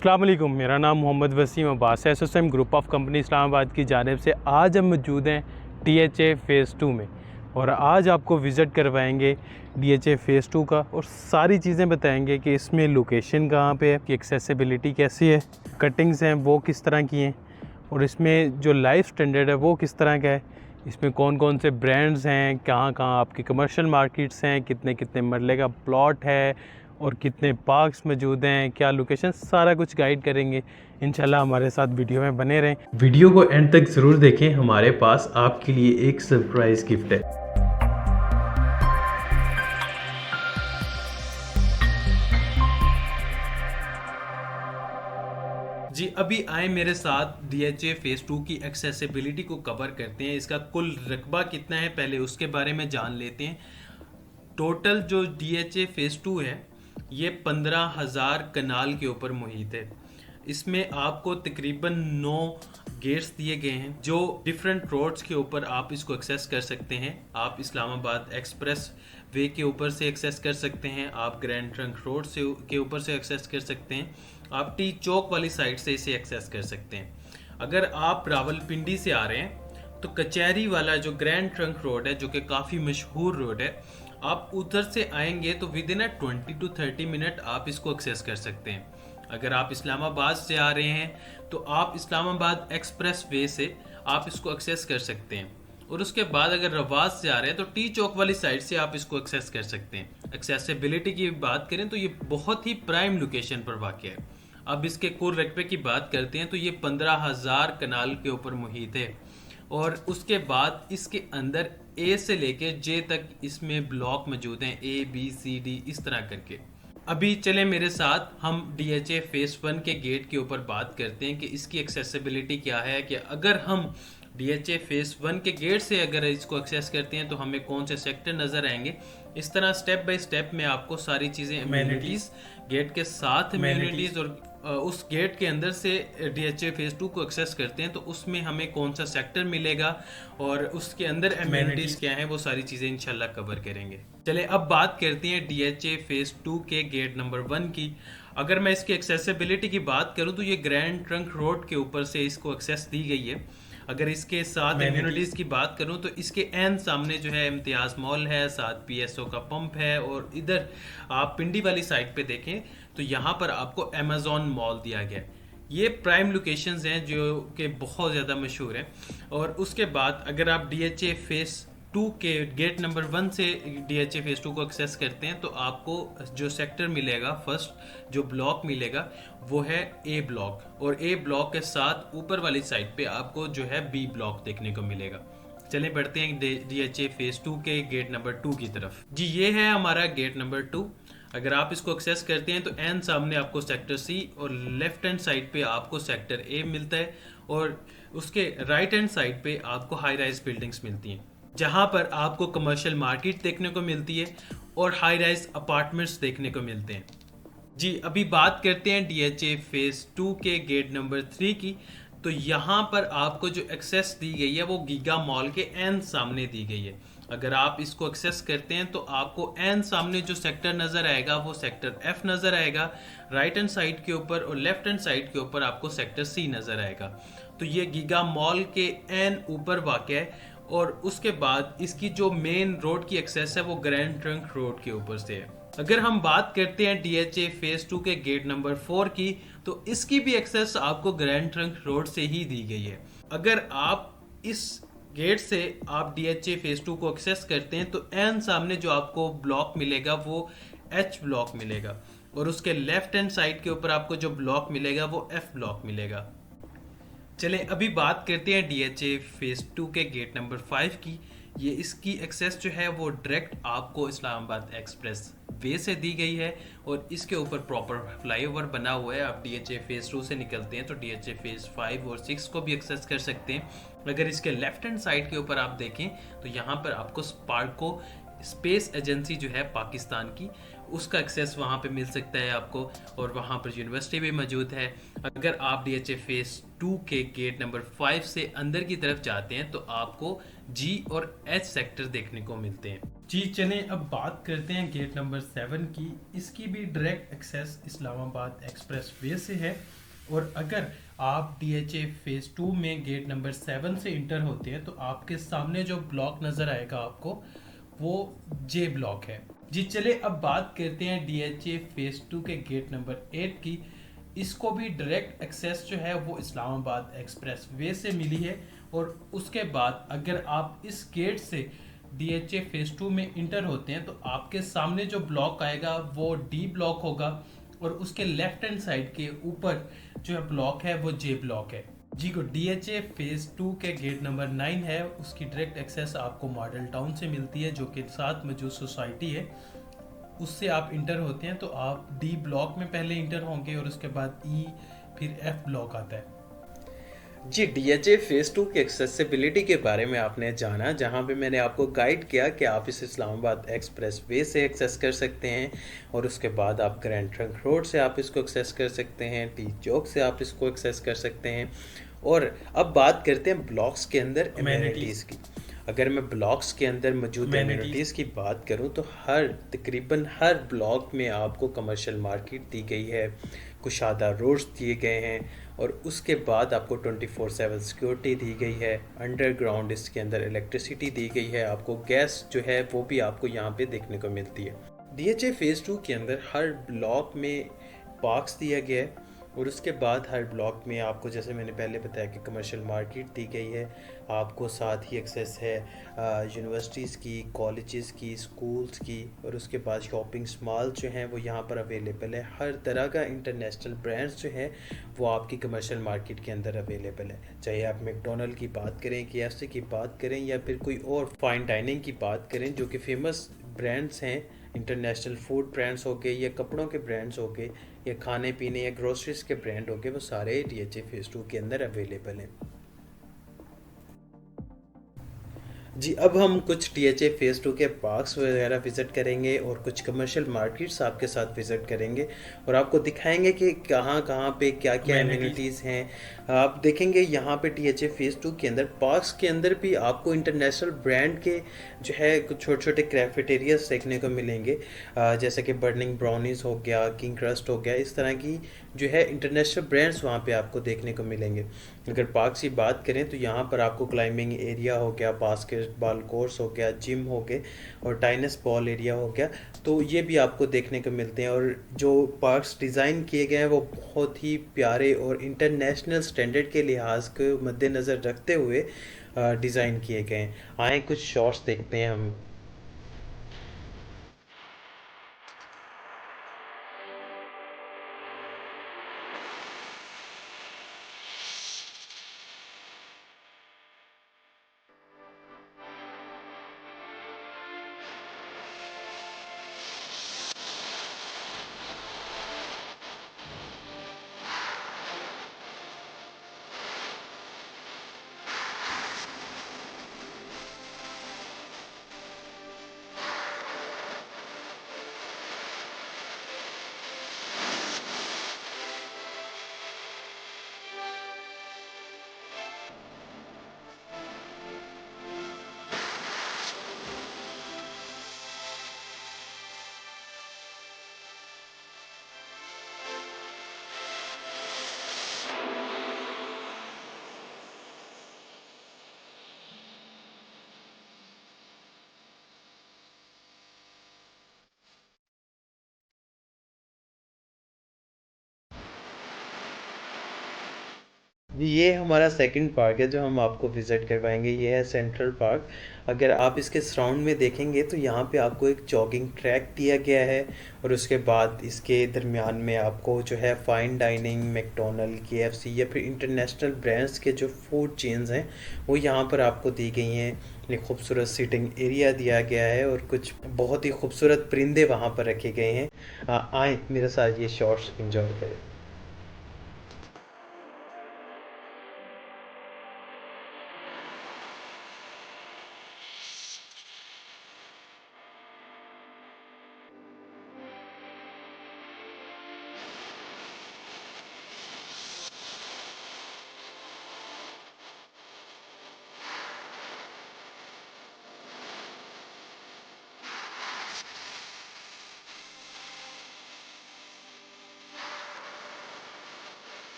अस्सलाम वालेकुम, मेरा नाम मोहम्मद वसीम अब्बास है। एसोसिएम ग्रुप ऑफ कंपनी इस्लामाबाद की जानिब से आज हम मौजूद हैं DHA फ़ेज़ 2 में और आज आपको विज़िट करवाएंगे DHA फ़ेज़ 2 का और सारी चीज़ें बताएंगे कि इसमें लोकेशन कहाँ पे है, कि एक्सेसिबिलिटी कैसी है, कटिंग्स हैं वो किस तरह की हैं और इसमें जो लाइफ स्टैंडर्ड है वो किस तरह का है, इसमें कौन कौन से ब्रांड्स हैं, कहाँ कहाँ आपकी कमर्शियल मार्केट्स हैं, कितने कितने मरले का प्लॉट है और कितने पार्क्स मौजूद हैं, क्या लोकेशन, सारा कुछ गाइड करेंगे। इंशाल्लाह हमारे साथ वीडियो में बने रहें। वीडियो को एंड तक ज़रूर देखें, हमारे पास आपके लिए एक सरप्राइज़ गिफ्ट है। जी अभी आए मेरे साथ DHA फ़ेज़ 2 की एक्सेसिबिलिटी को कवर करते हैं। इसका कुल रकबा कितना है पहले उसके बारे में जान लेते हैं। टोटल जो DHA फ़ेज़ 2 है ये 15,000 कनाल के ऊपर मुहित है। इसमें आपको तकरीबन 9 गेट्स दिए गए हैं जो डिफरेंट रोड्स के ऊपर आप इसको एक्सेस कर सकते हैं। आप इस्लामाबाद एक्सप्रेस वे के ऊपर से एक्सेस कर सकते हैं, आप ग्रैंड ट्रंक रोड से के ऊपर से एक्सेस कर सकते हैं, आप टी चौक वाली साइड से इसे एक्सेस कर सकते हैं। अगर आप रावलपिंडी से आ रहे हैं तो कचहरी वाला जो ग्रैंड ट्रंक रोड है, जो कि काफ़ी मशहूर रोड है, आप उधर से आएंगे तो विद इन 20 to 30 मिनट आप इसको एक्सेस कर सकते हैं। अगर आप इस्लामाबाद से आ रहे हैं तो आप इस्लामाबाद एक्सप्रेस वे से आप इसको एक्सेस कर सकते हैं और उसके बाद अगर रवाज से आ रहे हैं तो टी चौक वाली साइड से आप इसको एक्सेस कर सकते हैं। एक्सेसिबिलिटी की बात करें तो ये बहुत ही प्राइम लोकेशन पर वाक़ है। अब इसके कुल रकबे की बात करते हैं तो ये 15,000 कनाल के ऊपर मुहित है और उसके बाद इसके अंदर A से लेके J तक इसमें ब्लॉक मौजूद हैं, A B C D इस तरह करके। अभी चले मेरे साथ हम DHA फ़ेज़ 1 के गेट के ऊपर बात करते हैं कि इसकी एक्सेसिबिलिटी क्या है, कि अगर हम DHA फ़ेज़ 1 के गेट से अगर इसको एक्सेस करते हैं तो हमें कौन से सेक्टर नज़र आएंगे। इस तरह स्टेप बाय स्टेप में आपको सारी चीज़ें इम्यूनिटीज़ गेट के साथ इम्यूनिटीज़ और उस गेट के अंदर से DHA फ़ेज़ 2 को एक्सेस करते हैं तो उसमें हमें कौन सा सेक्टर मिलेगा और उसके अंदर एमिनिटीज़ क्या हैं, वो सारी चीज़ें इंशाल्लाह कवर करेंगे। चले अब बात करते हैं DHA फ़ेज़ 2 के गेट नंबर 1 की। अगर मैं इसकी एक्सेसिबिलिटी की बात करूं तो ये ग्रैंड ट्रंक रोड के ऊपर से इसको एक्सेस दी गई है। अगर इसके साथ इम्यूनिटीज़ की बात करूं तो इसके एन सामने जो है इम्तियाज़ मॉल है, साथ PSO का पंप है और इधर आप पिंडी वाली साइड पे देखें तो यहाँ पर आपको अमेज़ॉन मॉल दिया गया है। ये प्राइम लोकेशंस हैं जो कि बहुत ज़्यादा मशहूर हैं। और उसके बाद अगर आप DHA फ़ेज़ 2 के गेट नंबर 1 से DHA फ़ेज़ 2 को एक्सेस करते हैं तो आपको जो सेक्टर मिलेगा, फर्स्ट जो ब्लॉक मिलेगा वो है A ब्लॉक और A ब्लॉक के साथ ऊपर वाली साइड पे आपको जो है B ब्लॉक देखने को मिलेगा। चले बढ़ते हैं DHA फ़ेज़ 2 के गेट नंबर 2 की तरफ। जी ये है हमारा गेट नंबर 2। अगर आप इसको एक्सेस करते हैं तो एन सामने आपको सेक्टर C और लेफ्ट हैंड साइड पे आपको सेक्टर A मिलता है और उसके राइट हैंड साइड पे आपको हाई राइज बिल्डिंग्स मिलती हैं जहां पर आपको कमर्शियल मार्केट देखने को मिलती है और हाई राइज अपार्टमेंट्स देखने को मिलते हैं। जी अभी बात करते हैं DHA फ़ेज़ 2 के गेट नंबर 3 की। तो यहाँ पर आपको जो एक्सेस दी गई है वो गीगा मॉल के एन सामने दी गई है। अगर आप इसको एक्सेस करते हैं तो आपको एन सामने जो सेक्टर नज़र आएगा वो सेक्टर F नज़र आएगा राइट हैंड साइड के ऊपर और लेफ्ट हैंड साइड के ऊपर आपको सेक्टर C नज़र आएगा। तो ये गीगा मॉल के एन ऊपर वाक़ है और उसके बाद इसकी जो मेन रोड की एक्सेस है वो ग्रैंड ट्रंक रोड के ऊपर से है। अगर हम बात करते हैं DHA फ़ेज़ 2 के गेट नंबर 4 की तो इसकी भी एक्सेस आपको ग्रैंड ट्रंक रोड से ही दी गई है। अगर आप इस गेट से आप DHA फ़ेज़ 2 को एक्सेस करते हैं तो एन सामने जो आपको ब्लॉक मिलेगा वो H ब्लॉक मिलेगा और उसके लेफ्ट हैंड साइड के ऊपर आपको जो ब्लॉक मिलेगा वो F ब्लॉक मिलेगा। चलें अभी बात करते हैं DHA फ़ेज़ 2 के गेट नंबर 5 की। ये इसकी एक्सेस जो है वो डायरेक्ट आपको इस्लामाबाद एक्सप्रेस वे से दी गई है और इसके ऊपर प्रॉपर फ्लाईओवर बना हुआ है। आप DHA फ़ेज़ 2 से निकलते हैं तो DHA फ़ेज़ 5 और 6 को भी एक्सेस कर सकते हैं। अगर इसके लेफ्ट हैंड साइड के ऊपर आप देखें तो यहाँ पर आपको स्पार्को स्पेस एजेंसी जो है पाकिस्तान की उसका एक्सेस वहाँ पे मिल सकता है आपको, और वहाँ पर यूनिवर्सिटी भी मौजूद है। अगर आप DHA फेज़ 2 के गेट नंबर 5 से अंदर की तरफ जाते हैं तो आपको G और H सेक्टर देखने को मिलते हैं। जी चलें, अब बात करते हैं गेट नंबर 7 की। इसकी भी direct access Islamabad express way से है, और अगर आप DHA फेज़ 2 में गेट नंबर 7 से इंटर होते हैं तो आपके सामने जो ब्लॉक नज़र आएगा आपको, वो J ब्लॉक है। जी चले, अब बात करते हैं DHA फेज़ 2 के गेट नंबर 8 की। इसको भी डायरेक्ट एक्सेस जो है वो इस्लामाबाद एक्सप्रेस वे से मिली है, और उसके बाद अगर आप इस गेट से DHA फेज़ 2 में इंटर होते हैं तो आपके सामने जो ब्लॉक आएगा वो D ब्लॉक होगा, और उसके लेफ्ट हैंड साइड के ऊपर जो है ब्लॉक है वो J ब्लॉक है। जी को DHA फेज़ 2 के गेट नंबर 9 है, उसकी डायरेक्ट एक्सेस आपको मॉडल टाउन से मिलती है, जो कि साथ मौजूद सोसाइटी है। उससे आप इंटर होते हैं तो आप D ब्लॉक में पहले इंटर होंगे, और उसके बाद E, फिर F ब्लॉक आता है। जी, DHA फेज़ 2 की एक्सेसिबिलिटी के बारे में आपने जाना, जहाँ पे मैंने आपको गाइड किया कि आप इस इस्लामाबाद एक्सप्रेस वे से एक्सेस कर सकते हैं, और उसके बाद आप ग्रैंड ट्रंक रोड से आप इसको एक्सेस कर सकते हैं, टी चौक से आप इसको एक्सेस कर सकते हैं। और अब बात करते हैं ब्लॉक्स के अंदर अमेनिटीज़ एम्यूनिटीज़ की। अगर मैं ब्लॉक्स के अंदर मौजूद अमेनिटीज़ एम्यूनिटीज़ की बात करूं तो तकरीबन हर ब्लॉक में आपको कमर्शियल मार्केट दी गई है, कुशादा रोड्स दिए गए हैं, और उसके बाद आपको 24/7 सिक्योरिटी दी गई है। अंडरग्राउंड इसके अंदर इलेक्ट्रिसिटी दी गई है, आपको गैस जो है वो भी आपको यहाँ पे देखने को मिलती है। DHA फेज़ 2 के अंदर हर ब्लॉक में पार्क्स दिया गया है, और उसके बाद हर ब्लॉक में आपको, जैसे मैंने पहले बताया, कि कमर्शियल मार्केट दी गई है। आपको साथ ही एक्सेस है यूनिवर्सिटीज़ की, कॉलेजेस की, स्कूल्स की, और उसके बाद शॉपिंग मॉल जो हैं वो यहाँ पर अवेलेबल है। हर तरह का इंटरनेशनल ब्रांड्स जो है वो आपकी कमर्शियल मार्केट के अंदर अवेलेबल है। चाहे आप मैकडोनल्ड की बात करें, KFC की बात करें, या फिर कोई और फाइन डाइनिंग की बात करें, जो कि फेमस ब्रांड्स हैं, इंटरनेशनल फूड ब्रांड्स हो गए, या कपड़ों के ब्रांड्स हो गए, या खाने पीने या ग्रोसरीज के ब्रांड हो गए, वो सारे DHA फेज़ 2 के अंदर अवेलेबल हैं। जी, अब हम कुछ DHA फेज़ 2 के पार्क्स वगैरह विज़िट करेंगे, और कुछ कमर्शियल मार्केट्स आपके साथ विज़िट करेंगे, और आपको दिखाएंगे कि कहाँ कहाँ पे क्या क्या अमेनिटीज़ एम्यूनिटीज़ हैं। आप देखेंगे यहाँ पे DHA फेज़ 2 के अंदर पार्क्स के अंदर भी आपको इंटरनेशनल ब्रांड के जो है कुछ छोटे छोटे कैफेटेरियाज देखने को मिलेंगे, जैसे कि बर्निंग ब्राउनीज हो गया, किंग क्रस्ट हो गया, इस तरह की जो है इंटरनेशनल ब्रांड्स वहाँ पे आपको देखने को मिलेंगे। अगर पार्क की बात करें तो यहाँ पर आपको क्लाइंबिंग एरिया हो गया, बास्केटबॉल कोर्स हो गया, जिम हो गए, और टेनिस बॉल एरिया हो गया, तो ये भी आपको देखने को मिलते हैं। और जो पार्क्स डिज़ाइन किए गए हैं वो बहुत ही प्यारे और इंटरनेशनल स्टैंडर्ड के लिहाज को मद्देनज़र रखते हुए डिज़ाइन किए गए हैं। आए कुछ शॉट्स देखते हैं हम। ये हमारा सेकंड पार्क है जो हम आपको विज़िट करवाएंगे, ये है सेंट्रल पार्क। अगर आप इसके सराउंड में देखेंगे तो यहाँ पे आपको एक जॉगिंग ट्रैक दिया गया है, और उसके बाद इसके दरमियान में आपको जो है फ़ाइन डाइनिंग, मैकडोनल्ड, KFC या फिर इंटरनेशनल ब्रांड्स के जो फूड चेन्स हैं वो यहाँ पर आपको दी गई हैं। एक खूबसूरत सीटिंग एरिया दिया गया है, और कुछ बहुत ही खूबसूरत परिंदे वहाँ पर रखे गए हैं। आए मेरे साथ ये शॉट्स इंजॉय करें।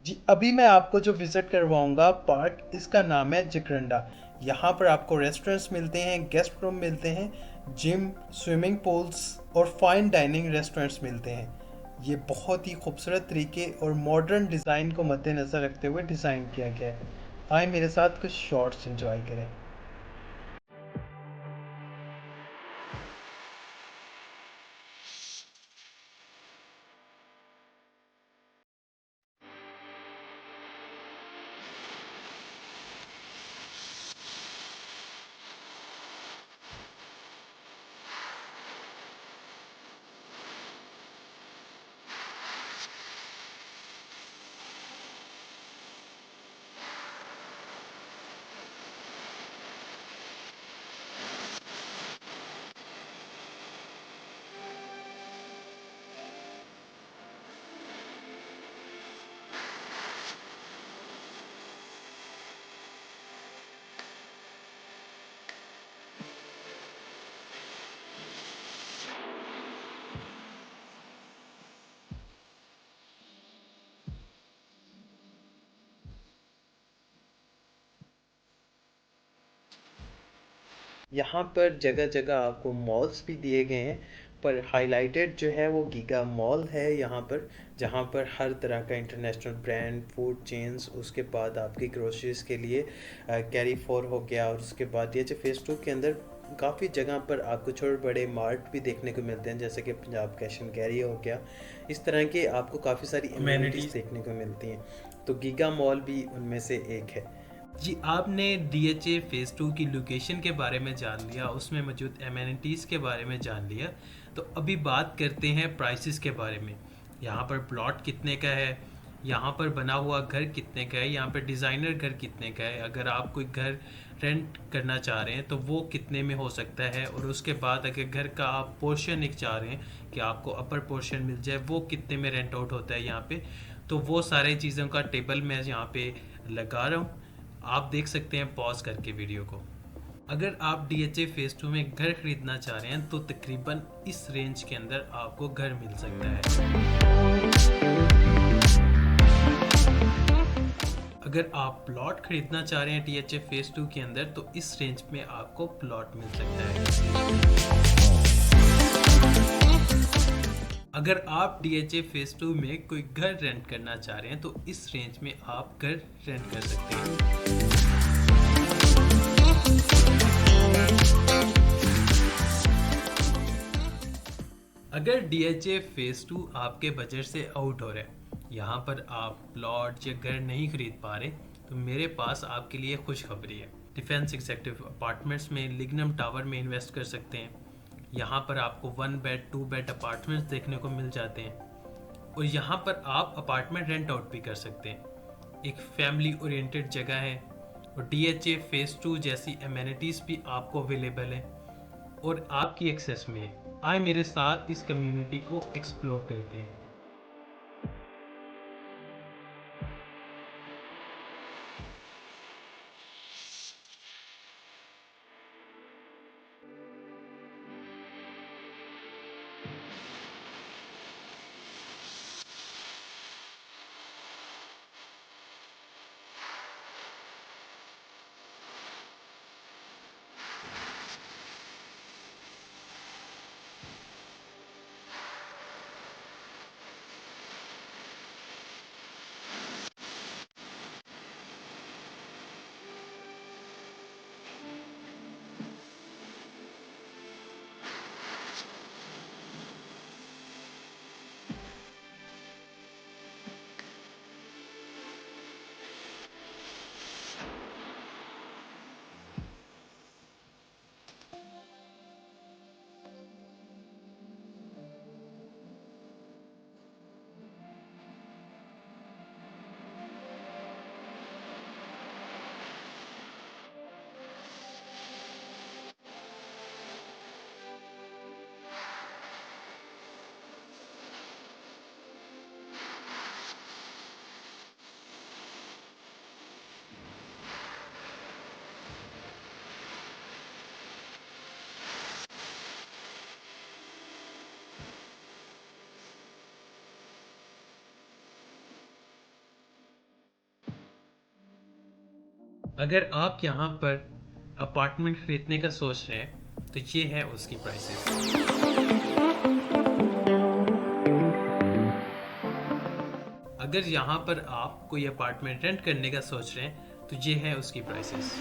जी, अभी मैं आपको जो विज़िट करवाऊँगा पार्क, इसका नाम है जकरंडा। यहाँ पर आपको रेस्टोरेंट्स मिलते हैं, गेस्ट रूम मिलते हैं, जिम, स्विमिंग पूल्स और फाइन डाइनिंग रेस्टोरेंट्स मिलते हैं। ये बहुत ही खूबसूरत तरीके और मॉडर्न डिज़ाइन को मद्देनज़र रखते हुए डिज़ाइन किया गया है। आए मेरे साथ कुछ शॉट्स एंजॉय करें। यहाँ पर जगह जगह आपको मॉल्स भी दिए गए हैं, पर हाइलाइटेड जो है वो गीगा मॉल है यहाँ पर, जहाँ पर हर तरह का इंटरनेशनल ब्रांड, फूड चेन्स, उसके बाद आपकी ग्रोसरीज के लिए कैरी फोर हो गया, और उसके बाद ये जो फेस टू के अंदर काफ़ी जगह पर आपको छोटे बड़े मार्ट भी देखने को मिलते हैं, जैसे कि पंजाब कैश एंड कैरी हो गया। इस तरह के आपको काफ़ी सारी अमेनिटीज़ देखने को मिलती हैं, तो गीगा मॉल भी उनमें से एक है। जी, आपने DHA फेज़ 2 की लोकेशन के बारे में जान लिया, उसमें मौजूद एमेनिटीज़ के बारे में जान लिया। तो अभी बात करते हैं प्राइसेस के बारे में। यहाँ पर प्लॉट कितने का है, यहाँ पर बना हुआ घर कितने का है, यहाँ पर डिज़ाइनर घर कितने का है, अगर आप कोई घर रेंट करना चाह रहे हैं तो वो कितने में हो सकता है, और उसके बाद अगर घर का आप पोर्शन एक चाह रहे हैं कि आपको अपर पोर्शन मिल जाए, वो कितने में रेंट आउट होता है यहाँ पे। तो वो सारे चीज़ों का टेबल मैं यहाँ पे लगा रहा हूँ, आप देख सकते हैं पॉज करके वीडियो को। अगर आप DHA फेज़ 2 में घर खरीदना चाह रहे हैं तो तकरीबन इस रेंज के अंदर आपको घर मिल सकता है। अगर आप प्लॉट खरीदना चाह रहे हैं DHA फेज़ 2 के अंदर तो इस रेंज में आपको प्लॉट मिल सकता है। अगर आप DHA फेज़ 2 में कोई घर रेंट करना चाह रहे हैं तो इस रेंज में आप घर रेंट कर सकते हैं। अगर DHA फेज़ 2 आपके बजट से आउट हो रहा है, यहाँ पर आप प्लॉट या घर नहीं खरीद पा रहे, तो मेरे पास आपके लिए खुशखबरी है। डिफेंस एग्जेक्टिव अपार्टमेंट्स में लिग्नम टावर में इन्वेस्ट कर सकते हैं। यहाँ पर आपको 1 बेड 2 बेड अपार्टमेंट्स देखने को मिल जाते हैं, और यहाँ पर आप अपार्टमेंट रेंट आउट भी कर सकते हैं। एक फैमिली ओरिएंटेड जगह है, और DHA फेज़ 2 जैसी एमेनिटीज़ भी आपको अवेलेबल है और आपकी एक्सेस में है। आए मेरे साथ इस कम्युनिटी को एक्सप्लोर करते हैं। अगर आप यहाँ पर अपार्टमेंट खरीदने का सोच रहे हैं तो ये है उसकी प्राइसेस। अगर यहाँ पर आप कोई अपार्टमेंट रेंट करने का सोच रहे हैं तो ये है उसकी प्राइसेस।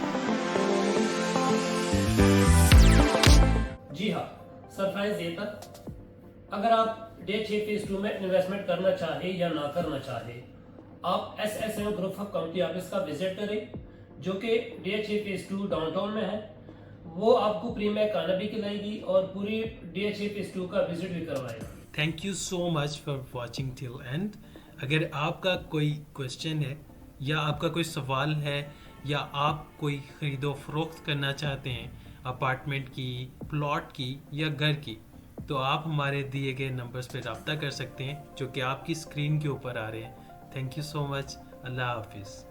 जी हाँ, सरप्राइज ये था, अगर आप DHA फेज 2 में इन्वेस्टमेंट करना चाहे या ना करना चाहे, आप SSM group of company office का विजिट करें, जो कि DHA फेज 2 डाउनटाउन में है। वो आपको प्री में खाना भी खिलाएगी और पूरी DHA फेज 2 का विजिट भी करवाएगा। Thank you so much for watching till and. अगर आपका कोई क्वेश्चन है या आपका कोई सवाल है या आप कोई ख़रीदो फरोख्त करना चाहते हैं अपार्टमेंट की, प्लॉट की या घर की, तो आप हमारे दिए गए नंबर्स पे रब्ता कर सकते हैं जो कि आपकी स्क्रीन के ऊपर आ रहे हैं। Thank you so much. अल्लाह हाफिज़।